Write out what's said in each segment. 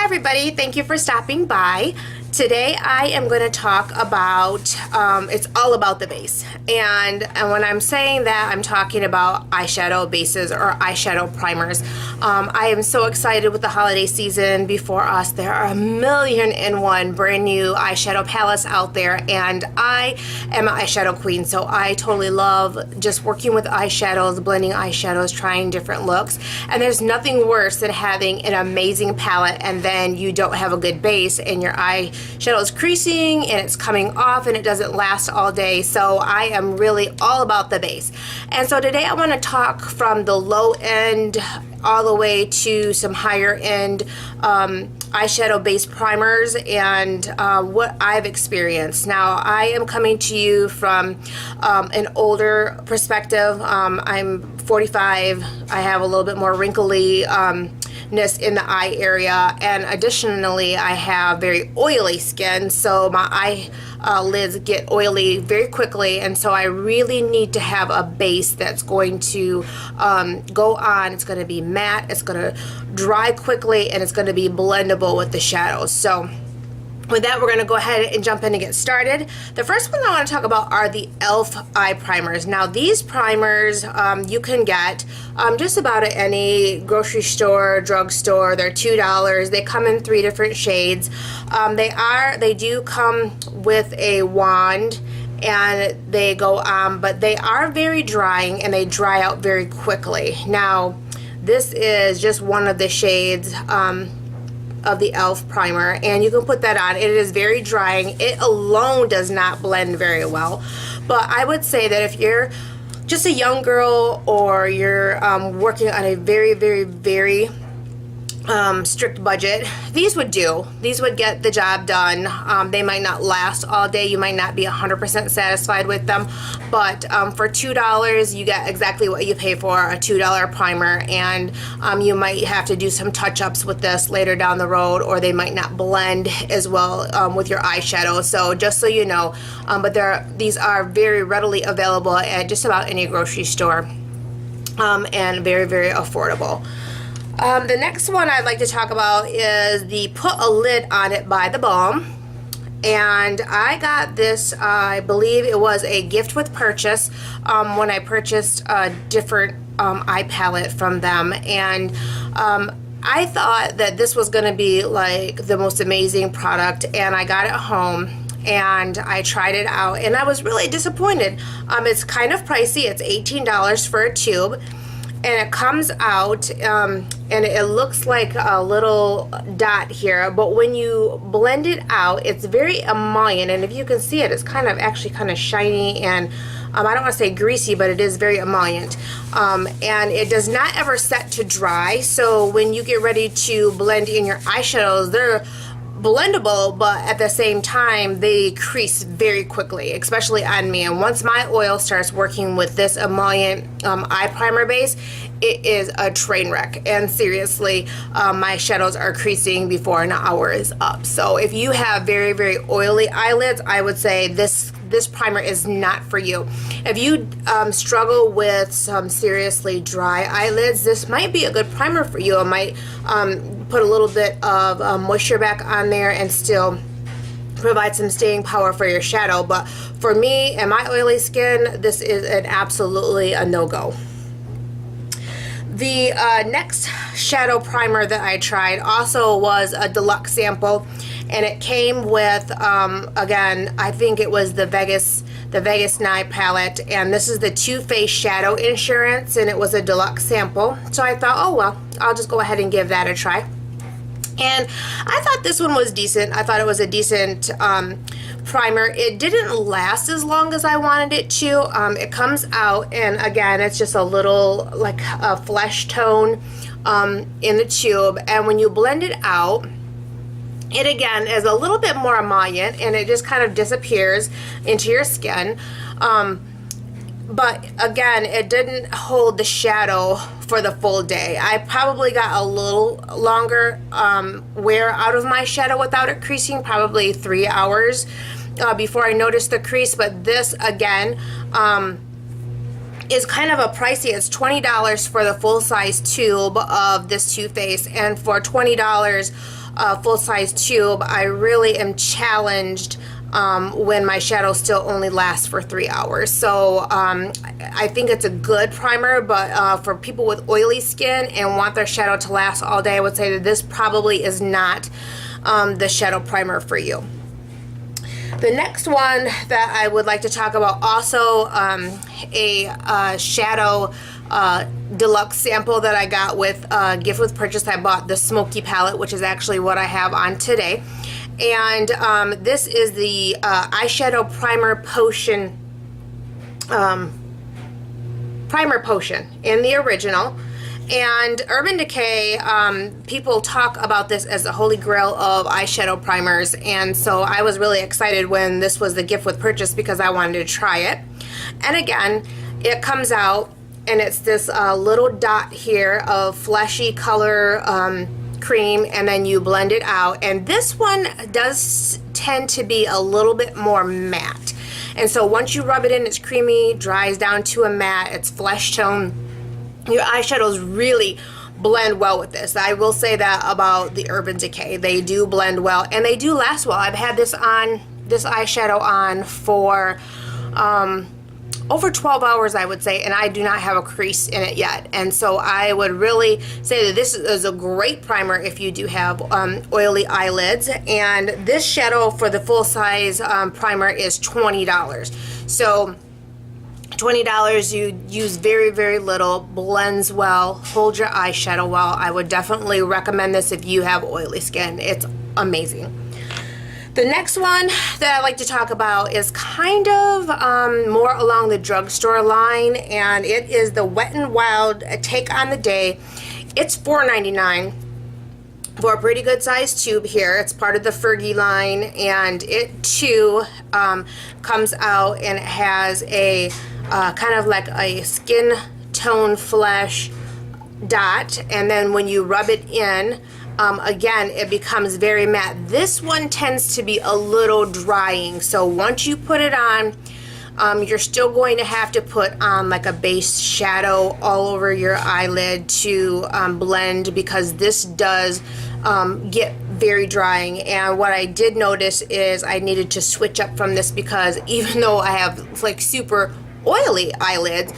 Hi everybody, thank you for stopping by. Today I am going to talk about, it's all about the base. And when I'm saying that, I'm talking about eyeshadow bases or eyeshadow primers. I am so excited with the holiday season before us. There are 1,000,001 brand new eyeshadow palettes out there, and I am an eyeshadow queen, so I totally love just working with eyeshadows, blending eyeshadows, trying different looks. And there's nothing worse than having an amazing palette and then you don't have a good base and your eyeshadow is creasing and it's coming off and it doesn't last all day. So I am really all about the base. And so today I want to talk from the low end all the way to some higher end eyeshadow base primers and what I've experienced. Now I am coming to you from an older perspective. I'm 45. I have a little bit more wrinkly ness in the eye area, and additionally I have very oily skin, so my lids get oily very quickly, and so I really need to have a base that's going to go on. It's going to be matte, it's going to dry quickly, and it's going to be blendable with the shadows. So with that, we're going to go ahead and jump in and get started. The first one I want to talk about are the e.l.f. eye primers. Now these primers you can get just about at any grocery store, drugstore. They're $2. They come in 3 different shades. They do come with a wand and they go on, but they are very drying and they dry out very quickly. Now this is just one of the shades of the e.l.f. primer, and you can put that on. It is very drying. It alone does not blend very well, but I would say that if you're just a young girl or you're working on a very strict budget, these would do. These would get the job done. They might not last all day. You might not be 100% satisfied with them, but for $2 you get exactly what you pay for, a $2 primer, and you might have to do some touch-ups with this later down the road, or they might not blend as well with your eyeshadow. So just so you know, but these are very readily available at just about any grocery store, and very affordable. The next one I'd like to talk about is the Put a Lid on It by the Balm. And I got this, I believe it was a gift with purchase when I purchased a different eye palette from them. And I thought that this was going to be like the most amazing product, and I got it home and I tried it out and I was really disappointed. It's kind of pricey. It's $18 for a tube. And it comes out and it looks like a little dot here, but when you blend it out, it's very emollient, and if you can see it, it's actually kind of shiny, and I don't want to say greasy, but it is very emollient, and it does not ever set to dry. So when you get ready to blend in your eyeshadows, they're blendable, but at the same time they crease very quickly, especially on me. And once my oil starts working with this emollient eye primer base, it is a train wreck, and seriously, my shadows are creasing before an hour is up. So if you have very oily eyelids, I would say this primer is not for you. If you struggle with some seriously dry eyelids, this might be a good primer for you. It might put a little bit of moisture back on there and still provide some staying power for your shadow. But for me and my oily skin, this is an absolutely a no-go. The next shadow primer that I tried also was a deluxe sample, and it came with again, I think it was the Vegas Night palette, and this is the Too Faced Shadow Insurance, and it was a deluxe sample. So I thought, oh well, I'll just go ahead and give that a try. And I thought this one was decent. I thought it was a decent primer. It didn't last as long as I wanted it to. It comes out, and again, it's just a little like a flesh tone in the tube, and when you blend it out, it again is a little bit more emollient, and it just kind of disappears into your skin. But again, it didn't hold the shadow for the full day. I probably got a little longer wear out of my shadow without it creasing, probably 3 hours before I noticed the crease. But this again is kind of a pricey. It's $20 for the full size tube of this Too Faced, and for $20 full-size tube, I really am challenged when my shadow still only lasts for 3 hours. So I think it's a good primer, but for people with oily skin and want their shadow to last all day, I would say that this probably is not the shadow primer for you. The next one that I would like to talk about, also a shadow deluxe sample that I got with gift with purchase. I bought the Smoky palette, which is actually what I have on today. And this is the eyeshadow primer potion, in the original. And Urban Decay, people talk about this as the holy grail of eyeshadow primers, and so I was really excited when this was the gift with purchase because I wanted to try it. And again, it comes out and it's this little dot here of fleshy color cream, and then you blend it out, and this one does tend to be a little bit more matte, and so once you rub it in, it's creamy, dries down to a matte, it's flesh tone. Your eyeshadows really blend well with this. I will say that about the Urban Decay. They do blend well and they do last well. I've had this eyeshadow on for over 12 hours, I would say, and I do not have a crease in it yet. And so I would really say that this is a great primer if you do have oily eyelids. And this shadow for the full size primer is $20. So $20, you use very, very little, blends well, holds your eyeshadow well. I would definitely recommend this if you have oily skin. It's amazing. The next one that I like to talk about is kind of more along the drugstore line, and it is the Wet n Wild Take on the Day. It's $4.99 for a pretty good sized tube here. It's part of the Fergie line, and it too comes out and it has a kind of like a skin tone flesh dot, and then when you rub it in, again, it becomes very matte. This one tends to be a little drying, so once you put it on, you're still going to have to put on like a base shadow all over your eyelid to blend, because this does get very drying. And what I did notice is I needed to switch up from this, because even though I have like super oily eyelids,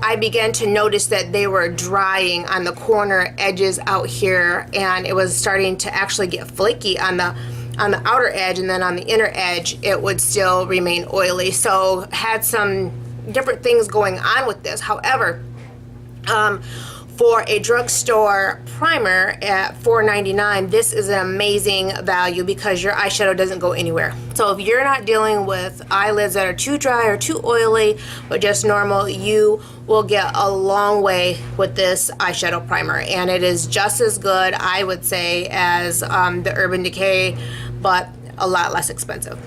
I began to notice that they were drying on the corner edges out here, and it was starting to actually get flaky on the outer edge, and then on the inner edge it would still remain oily. So had some different things going on with this. However, for a drugstore primer at $4.99, this is an amazing value because your eyeshadow doesn't go anywhere. So if you're not dealing with eyelids that are too dry or too oily, but just normal, you will get a long way with this eyeshadow primer. And it is just as good, I would say, as the Urban Decay, but a lot less expensive.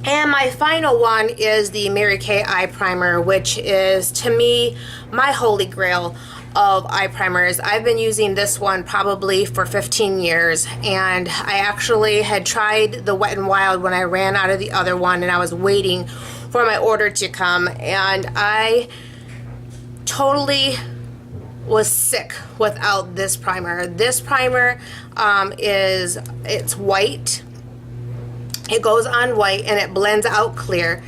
And my final one is the Mary Kay Eye Primer, which is, to me, my holy grail of eye primers. I've been using this one probably for 15 years, and I actually had tried the Wet n Wild when I ran out of the other one, and I was waiting for my order to come, and I totally was sick without this primer. This primer it's white. It goes on white and it blends out clear.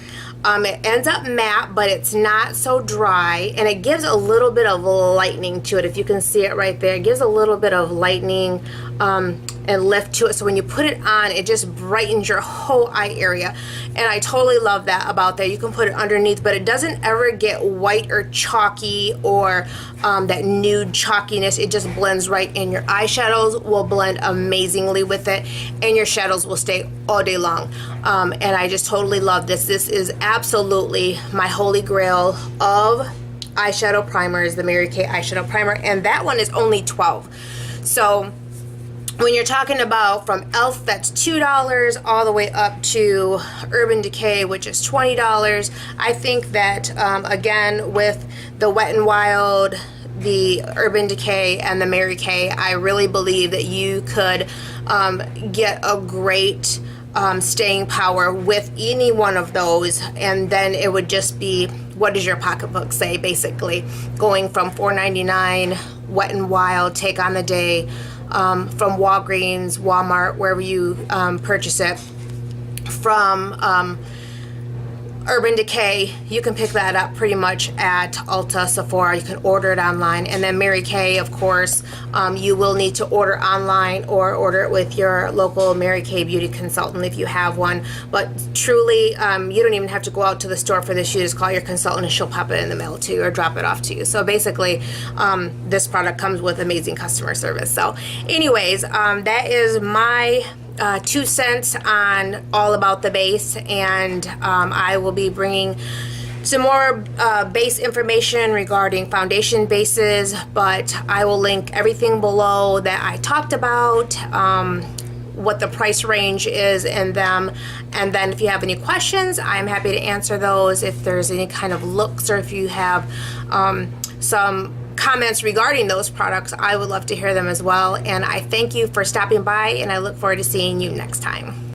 It ends up matte, but it's not so dry, and it gives a little bit of lightening to it. If you can see it right there, it gives a little bit of lightening and lift to it. So when you put it on, it just brightens your whole eye area, and I totally love that about that. You can put it underneath, but it doesn't ever get white or chalky or that nude chalkiness. It just blends right in. Your eyeshadows will blend amazingly with it, and your shadows will stay all day long. And I just totally love this. This is absolutely my holy grail of eyeshadow primers, the Mary Kay eyeshadow primer, and that one is only $12. So when you're talking about from e.l.f., that's $2 all the way up to Urban Decay, which is $20. I think that again, with the Wet n Wild, the Urban Decay, and the Mary Kay, I really believe that you could get a great staying power with any one of those, and then it would just be, what does your pocketbook say, basically, going from $4.99 Wet n Wild Take on the Day, from Walgreens, Walmart, wherever you purchase it, from Urban Decay, you can pick that up pretty much at Ulta, Sephora. You can order it online. And then Mary Kay, of course, you will need to order online or order it with your local Mary Kay beauty consultant if you have one. But truly, you don't even have to go out to the store for this. You just call your consultant and she'll pop it in the mail to you or drop it off to you. So basically, this product comes with amazing customer service. So anyways, that is my 2 cents on all about the base, and I will be bringing some more base information regarding foundation bases, but I will link everything below that I talked about, what the price range is in them, and then if you have any questions, I'm happy to answer those. If there's any kind of looks or if you have some comments regarding those products, I would love to hear them as well. And I thank you for stopping by, and I look forward to seeing you next time.